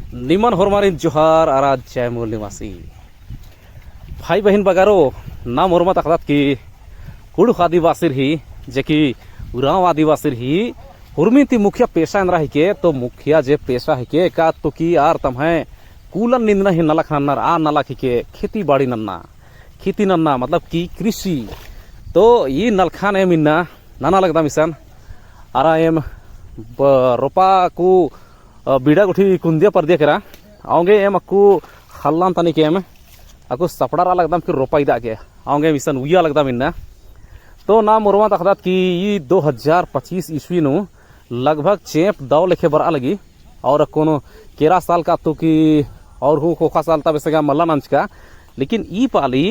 निमन हरमारिन जोहार आराज जय मूल निवासी भाई बहन बगारो नाम हरमा तकदात की कुड़ुख आदिवासी ही जेकि उराव आदिवासी ही हुरमिति मुखिया पेशा इंद्रा ही के तो मुखिया जे पेशा ही के का तो की आर तमहे कूलन निंदना ही नलक नन्नर आ नलक ही के खेती बाड़ी नन्ना खेती नन्ना मतलब की कृषि तो ये नलखान एम इन्ना नाना लगता मिशन आरा एम रोपा को बीड़ा गुठी कुंदिया पर दिया करा आऊंगे एम अक्कू हल्लान तनी के एम अक्कू सपड़ा लगता कि रोपा इदा के आऊंगे मिशन उया लगता मिन्ना तो ना मुरवा तखदात की ये 2025 ईस्वी नु लगभग चेप दाव लेखे बरा लगी और कोनो केरा साल का तो कि और हूँ खोखा साल तब से मल्ला नंच का लेकिन ई पाली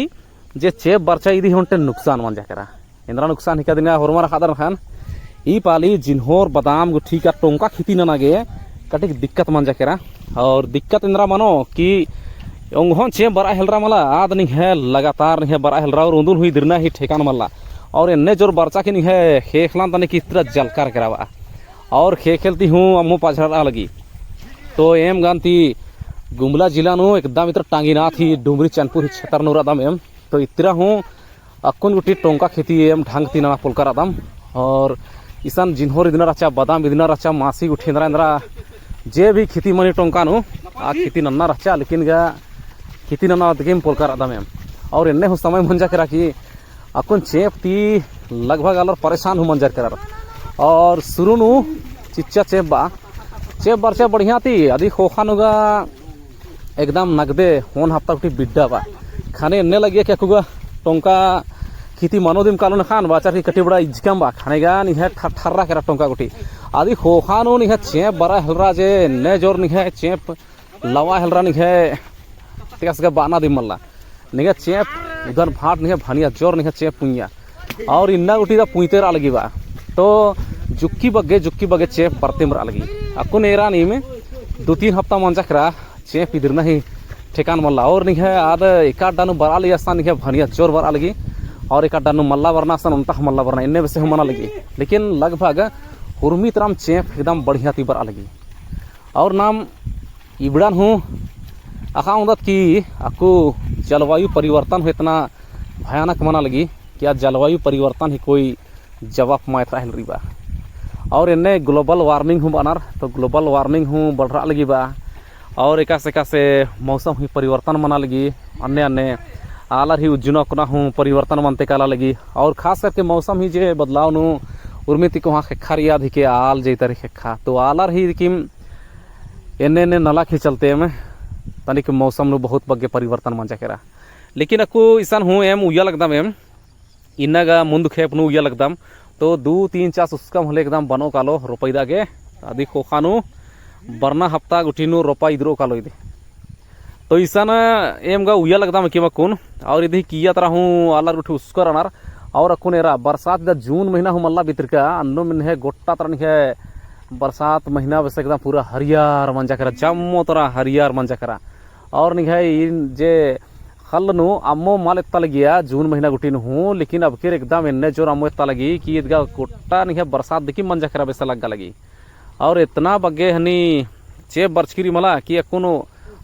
जे चेप बरचा इदी होंटे नुकसान मन जाकरा इंद्रा नुकसान हिका दिन हरमा रखा खान ई पाली जिन्होर बादाम गुठी का टोंका खेती ना गे कटिक दिक्कत मन जाकरा और दिक्कत इंद्रा मानो कि ओंगहों चेप बरा हेलरा मला आद नहीं है लगातार नहीं है बरा हेलरा और उंदुल हुई दिरना ही ठेकान मल्ला और इन्ने जोर बरचा की नहीं है खेखलान तने की तरह जलकार करावा और खेलती हूँ अम्मू पाछड़ा लगी तो एम गांती गुमला जिला नो एकदम इतर टांगीना थी डुमरी चैनपुर क्षेत्र नूरा दम एम तो इतना हूँ अक्कुन गुटी टोंका खेती एम ढंग तीना पुलकर दम और ईसान जिन्होर इतना रचा बादाम इतना रचा मासी गुठी इंद्रा जे भी खेती मनी टोंका नो आ खेती नन्ना रचा लेकिन गा खेती नन्ना दिखेम पुलकर दम एम और इन्ने हूँ समय मंजा करा कि अकुन चेप ती लगभग अलर परेशान हूँ मंजर कर और शुरू नु चिच्चा चेप बरचा बढ़िया थी अभी खोखा नुगा एकदम नगदे होन हफ्ता उठी बिड्डा बा खाने इन्ने लगे क्या कुगा टोंका खेती मनो दिम कालो खान बाचार की कटी बड़ा इजकम बा खाने गा नहीं ठर्रा करा टोंका गुटी आदि खोखा नु नहीं चेप बरा हलरा जे ने जोर नहीं चेप लवा हलरा नहीं ठीक है बाना दिम मल्ला नहीं चेप उधर भाट नहीं भानिया जोर नहीं चेप पुइया और इन्ना उठी पुईते लगी बा तो जुक्की बगे चेप बरते मरा लगी अकुन एरा नहीं में 2-3 हफ्ता मन चक्रा चेप इधर नहीं ठेकान मल्ला और नहीं है आद एक डानु बरा लिया नहीं है भानिया जोर बरा लगी और एक डानु मल्ला वरना सन उनता मल्ला वरना इन्ने वैसे हम मना लगी लेकिन लगभग हुरमी तराम चेप एकदम बढ़िया थी बरा लगी और नाम इबड़ान हूँ आखा उदत की आपको जलवायु परिवर्तन हो इतना भयानक मना लगी क्या जलवायु परिवर्तन ही कोई जवाब मायता हिल रही बा और इन्हें ग्लोबल वार्मिंग हूँ बनार तो ग्लोबल वार्मिंग हूँ बढ़ रहा लगी बा और एकासे मौसम ही परिवर्तन मना लगी अन्य अन्य आलर ही उज्जुना कोना हूँ परिवर्तन मनते काला लगी और खास करके मौसम ही जे बदलाव नु उर्मिति को वहाँ खेखा याद ही के आल जे तरह खेखा तो आलर ही किम इन्ने नला ही चलते में तनिक मौसम नु बहुत बग्गे परिवर्तन मन जाकेरा लेकिन अक्को ईसान हूँ एम उया लगदम एम इन्नागा मुंद खेप नु उया लगदम तो 2-3 चास उसका होले एकदम बनो कालो रोपैदा के आदि खोखानु बरना हफ्ता गुठीनु रोपा इधरो कालो इधे तो ईसान एम गा उया लगदम कि मकुन और इधे किया तरह हूँ आलर गुठी उसकर अनार और अकुन एरा बरसात दा जून महीना हूँ मल्ला भीतर का अन्नो में है गोट्टा तरह है बरसात महीना वैसे एकदम पूरा हरियार मंजा करा जम्मो तरह हरियार मंजा करा और नहीं है इन जे हल नु अम्मो माल इतना लगिया जून महीना गुटी हूँ लेकिन अब के एकदम इन्ने जोर अम्मो इतना लगी कि इधगा गोट्टा नहीं है बरसात देखी मंजा करा वैसा लगा लगी और इतना बग्गे हनी चेप बरचकिरी मला कि कोनो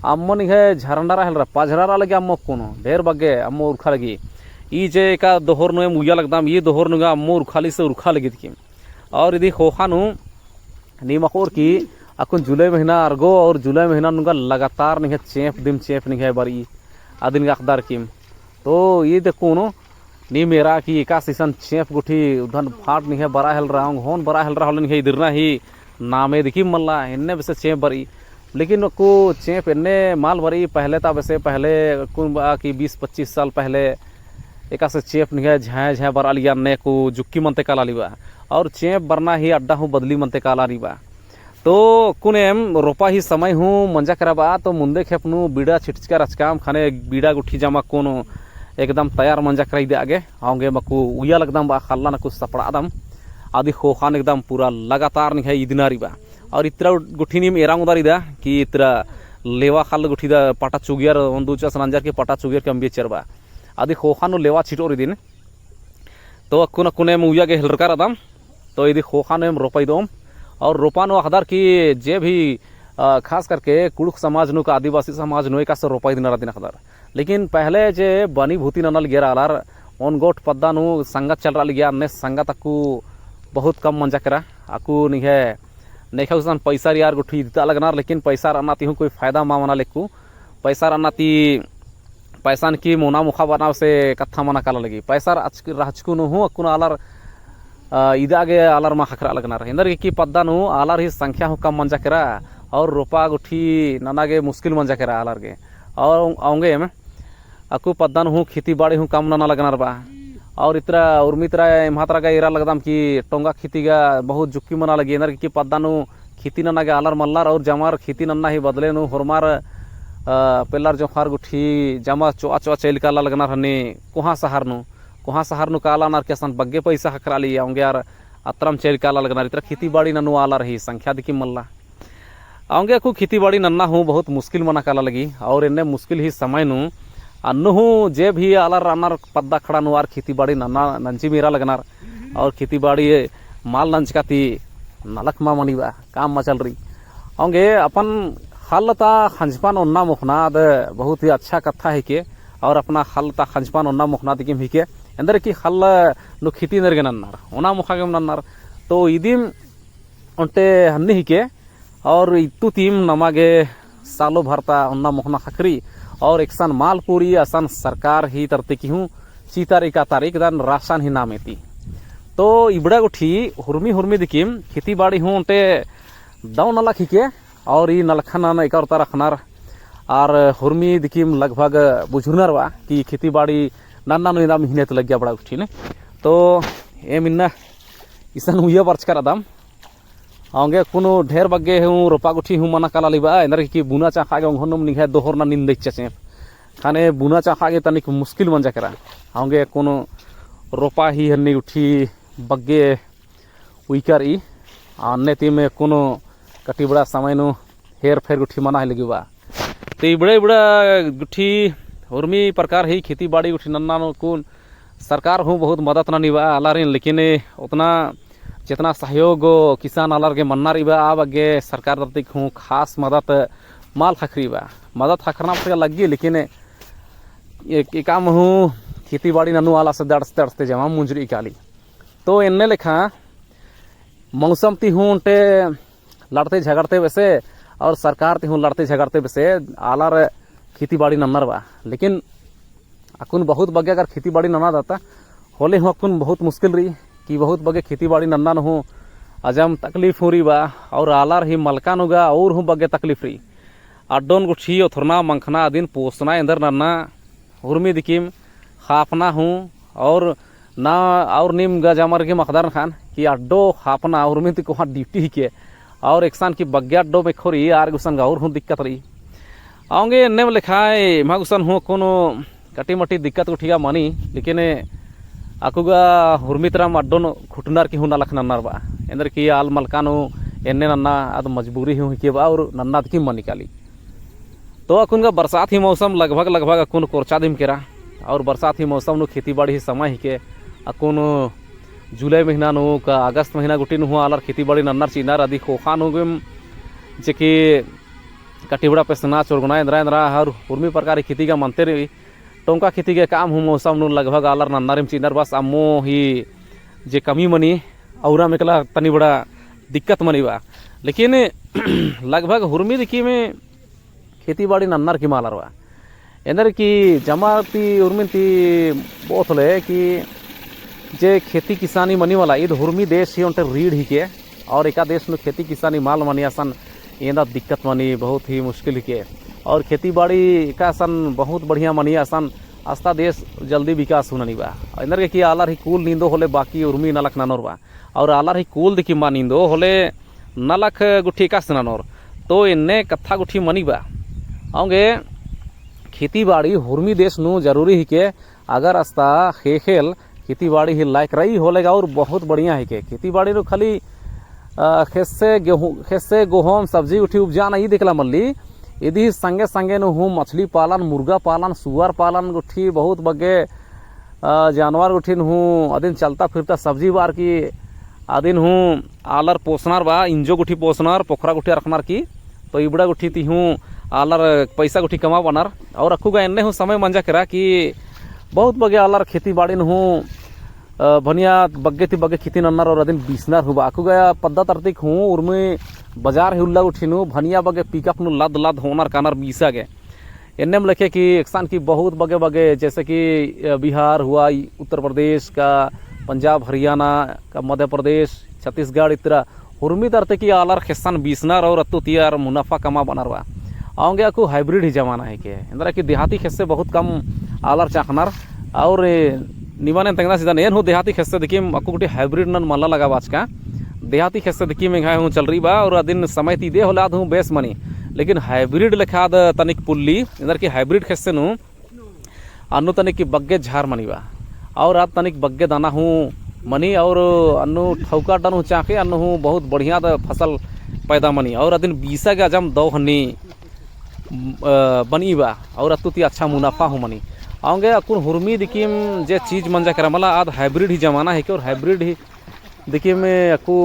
अम्मो नहीं है झरंडारा हल पाझरारा लगे अम्मो कोनो ढेर बग्गे अम्मो उर्खा लगी ई जे का दोहर नु मुया लगदाम ये दोहर नुगा अम्मो उर्खाली से उर्खा लगी थी और इधि खोखा नु नीमकोर की अकुन जुलाई महीना अर्गो और जुलाई महीना नुगा लगातार नहीं है चेप दिम चेप नहीं है बरी आदिन अखदार किम तो ये देखो नो नी मेरा कि एका सीसन चेप गुठी उधन फाट नहीं है बरा हेल रहा हूँ होन बरा हेल रहा नहीं है इधर ना ही नामे देखी मल्ला इन्ने वैसे चेप बरी लेकिन को चेप इन्ने माल बरी पहले था वैसे पहले कि 20-25 साल पहले एका से चेप नहीं है झाँ बरा लिया ने को जुक्की मनते काला लिबा और चेप बरना ही अड्डा हूँ बदली मनते काला रिबा तो कुन एम रोपा ही समय हूँ मंजा कराबा तो मुंदे खेपनु बीड़ा छिटचका रचकाम खाने बीड़ा गुठी जामा कोनो एकदम तैयार मंजा कराई दे आगे आऊंगे मकू उया लगदम बा खाला न कुछ सपड़ा दम आदि खोखान एकदम पूरा लगातार नहीं है इदना रिबा और इतरा गुठी नीम एरांग उदारी कि इतरा लेवा खाल गुठी दा पाटा चुगियर दूचा सनंजार के पाटा चुगियर के अंबे चरबा आदि खोखानु लेवा छिटोर दिन तो अकुन अकुने मुया के हिलरकार दम तो यदि खोखान एम रोपाई दम और रोपानो हदार की जे भी खास करके कुड़ुक समाज नु का आदिवासी समाज नु एका रोपाई दिन दिन खदर लेकिन पहले जे बनी भूति ननल गेरा आलार ओन गोट पद्दा नु संगत चल रहा गया ने संगत अकु बहुत कम मंजा करा अकु निहे नेखा उसन पैसा यार गुठी दिता लगनार लेकिन पैसा रनाती हूँ कोई फायदा मा मना लेकु पैसा रनाती पैसा की मोना मुखा बनाव से कथा मना काला लगी पैसा राजकु नु हूँ अकुन आलार इदागे आलार मा खखरा लगनार इंदर की पद्दा नु आलार ही संख्या हूँ कम मंजा करा और रोपा गुठी ननागे मुश्किल मंजा करा आलार के और आऊंगे में अकु पद्दा नु हूँ खेती बाड़ी हूँ कम नना लगनार बा और इतरा उर्मित्रा महात्रा का इरा लगदाम कि टोंगा खेती का बहुत जुक्की मना लगी इंदर की पद्दा नु खेती नना के आलार मल्लार और जमार खेती नन्ना ही बदले नु हरमार पेलार जोखार गुठी जमा चोआ चोआ चेल काला लगना हनी कोहा सहार नु काला नार के सन बग्गे पैसा हकरा ली आऊंगे यार अतरम चेल काला लगना इतना खेती बाड़ी ननु आला रही संख्या दिखी मल्ला आऊंगे को खेती बाड़ी नन्ना हूँ बहुत मुश्किल मना काला लगी और इन्ने मुश्किल ही समय नु अन्नु हूँ जे भी आलार अनार पद्दा खड़ा नु आर खेती बाड़ी नन्ना नंची मेरा लगनार और खेती बाड़ी माल नंच काती नलक मा मनीबा काम मा चल रही आऊंगे अपन हलता खंजपान उन्ना मुखना बहुत ही अच्छा कथा है के और अपना हलता खंजपान उन्ना मुखना दिकिम ही के अंदर की हल नु खेती नरगे नन्नार उना मुखा के नन्नार तो इदिम उनते हन्नी ही के और इतु तीम नमागे सालो भरता उन्ना मुखना खखरी और एक सन मालपुरी असन सरकार ही तरते की हूँ चीतारी का तारीख दान राशन ही नाम एती तो इबड़ा गुठी हुरमी दिकिम खेती बाड़ी हूँ उनते दाव नला खीके और ये नलखना एक रखनार और हुरमी दिकिम लगभग बुझुनर बा कि खेती बाड़ी नन्ना नुदा महीने तो लग गया बड़ा उठी ने तो ए मिन्ना इसन हुए बर्च कर दाम आऊंगे कोनो ढेर बग्गे हूँ रोपा गुठी हूँ मना काला लिबा इंदर की बुना चाखा गे घनम निघे दोहर ना निंद चचे खाने बुना चाखा गे तनिक मुश्किल मंजा करा आऊंगे कोनो रोपा ही हन्नी उठी बग्गे उइकर ई अन्य ती में कोनो कटी बड़ा समय नु हेर फेर गुठी मना है लगी बा तो बड़े बड़ा गुठी उर्मी प्रकार ही खेती बाड़ी गुठी नन्ना कौन सरकार हूँ बहुत मदद ना निभा आलारिन लेकिन उतना जितना सहयोग किसान आलार के मन्ना रिबा आ बगे सरकार दर्तिक हूँ खास मदद माल खखरी बा मदद खखरना पड़ेगा लगी लेकिन एक काम हूँ खेती बाड़ी ननु आला से दड़ते जमा मुंजरी काली तो इन्ने लेखा मौसम ती हूँ उनटे लड़ते झगड़ते वैसे और सरकार ती हूँ लड़ते झगड़ते वैसे आलार खेती बाड़ी नन्नर बा लेकिन अकुन बहुत बगे अगर खेती बाड़ी नन्ना दाता होले हूँ अकुन बहुत मुश्किल रही कि बहुत बगे खेती बाड़ी नन्ना न हूँ अजम तकलीफ हो रही बा और आलार ही मलका नुगा और हूँ बगे तकलीफ रही अड्डोन गुठी थोरना मंखना दिन पोसना इंदर नन्ना हुरमी दिकिम खापना हूँ और ना और नीम गजामर के मकदर खान कि अड्डो खापना हुरमी ती को ड्यूटी के और एकसान की बग्या अड्डो में खोरी आर गुसन और हूँ दिक्कत रही आऊंगे इन्ने में लिखाए मा गुसन हूँ कोनो कटी मटी दिक्कत उठिगा मानी लेकिन अकुगा हुरमितराम अड्डोन खुटनार की हूँ नलख नन्नार बा इंदर की आल मलकानो एन्ने नन्ना अद मजबूरी हूँ के बा और नन्ना की मन निकाली तो अकुन का बरसात ही मौसम लगभग अकुन कोरचा दिम केरा और बरसात ही मौसम नु खेती बाड़ी ही समय ही के अकुन जुलाई महीना नु का अगस्त महीना गुटी नु आलर खेती बाड़ी नन्नार चीनार आदि खोखा नु जे कि कटिबड़ा पेसना चोरगुना इंद्रा हर उर्मी प्रकार की खेती का मनते रही टोंका खेती के काम हूँ मौसम नु लगभग आलर नन्नारिम चीनार बस अम्मो ही जे कमी मनी औरा में कला तनी बड़ा दिक्कत मनी बा लेकिन लगभग हुरमी दिखी में खेती बाड़ी नन्नार की मालर बा इंदर की जमाती उर्मी ती बहुत होले कि जे खेती किसानी मनी वाला ईद हुरमी देश ही उनटे रीढ़ ही के और एका देश में खेती किसानी माल मनी आसन इंदा दिक्कत मनी बहुत ही मुश्किल के और खेती बाड़ी का सन बहुत बढ़िया मनी आसन आस्था देश जल्दी विकास होना बा इंदर के कि आलार ही कूल नींदो होले बाकी उर्मी नलक नानोर बा और आलार ही कूल दिखी मा नींदो होले नलक गुठी का नानोर तो इन्ने कथा गुठी मनी बा आऊंगे खेती बाड़ी हुरमी देश नु जरूरी ही के अगर आस्था खेल खेती बाड़ी ही लायक रही होलेगा और बहुत बढ़िया है के खेती बाड़ी नु खाली खेसे गेहूँ सब्जी उठी उपजा नहीं दिखला मल्ली यदि संगे संगे नु हूँ मछली पालन मुर्गा पालन सुअर पालन गुठी बहुत बगे जानवर गुठी हूँ अदिन चलता फिरता सब्जी बार की अदिन हूँ आलर पोसनार बा इंजो गुठी पोसनार पोखरा गुठी रखनार की तो इबड़ा गुठी ती हूँ आलर पैसा गुठी कमा बनार और अखू गा एन्ने हूँ समय मंजा करा कि बहुत बगे आलर खेती बाड़ी हूँ भनिया बग्गे ती बग्गे खेती नन्नर और अदिन बीसनार हुआ अखू गया पद्धा तरतिक हूँ उर्मे बाजार उल्ला उठिनु भनिया बगे पिकअप नु लद लद होनार कानार बीसा गे एन्ने में लिखे कि एकसान की बहुत बगे बगे जैसे कि बिहार हुआ, उत्तर प्रदेश का, पंजाब हरियाणा का, मध्य प्रदेश, छत्तीसगढ़ इतना उर्मी दरते की आलर खेसान बीसनार और अतु तियार मुनाफा कमा बनारवा आऊँगे आपको हाइब्रिड ही जमाना है के इंद्रा की देहाती खेसे बहुत कम आलर चाखनार और निवाने तंगना सीधा नेन हो देहाती खेसे देखिए आपको कुछ हाइब्रिड नन मल्ला लगा बाज का देहाती खेसे देखिए मैं हूँ चल रही बा और दिन समय तीदे होला हूँ बेस मनी लेकिन हाइब्रिड लेखा तनिक पुल्ली इंदर की हाइब्रिड खेसे नु अनु तनिक की बग्गे झार मनी बा और आज तनिक बग्गे दाना हूँ मनी और अनु ठौका डन हूँ चाके अनु हूँ बहुत बढ़िया फसल पैदा मनी और अदिन बीसा के अजम दो हनी बनी बा और अतुति अच्छा मुनाफा हूँ मनी आऊँगे अकुन हुरमी दिखिए जे चीज मंजा करा मला आज हाइब्रिड ही जमाना है कि और हाइब्रिड ही देखिए मैं अकू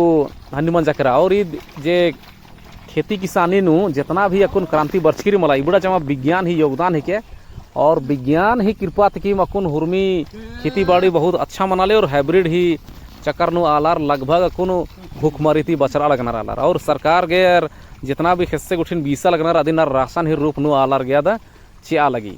हनी मंजा करा और ये जे खेती किसानी नु जितना भी अकुन क्रांति बरछी मला इबड़ा जमा विज्ञान ही योगदान है के और विज्ञान ही कृपा तकी अकुन हुरमी खेती बाड़ी बहुत अच्छा मनाले और हाइब्रिड ही चक्कर नु आलार लगभग अकुन भूखमरी थी बचरा लगना आलार और सरकार गेर जितना भी हिस्से गुठिन बीसा लगना अदिन राशन ही रूप नु आलार गया दा चिया लगी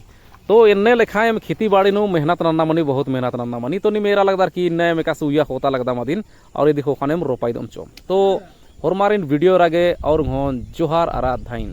तो इन्ने लिखाए में खेती बाड़ी नु मेहनत नन्ना मनी बहुत मेहनत नन्ना मनी तो नहीं मेरा लगता कि इन्ने में का सुया होता लगता मदिन और ये देखो खाने में रोपाई दम चो तो और मारिन वीडियो रागे और जोहार आराध धाइन।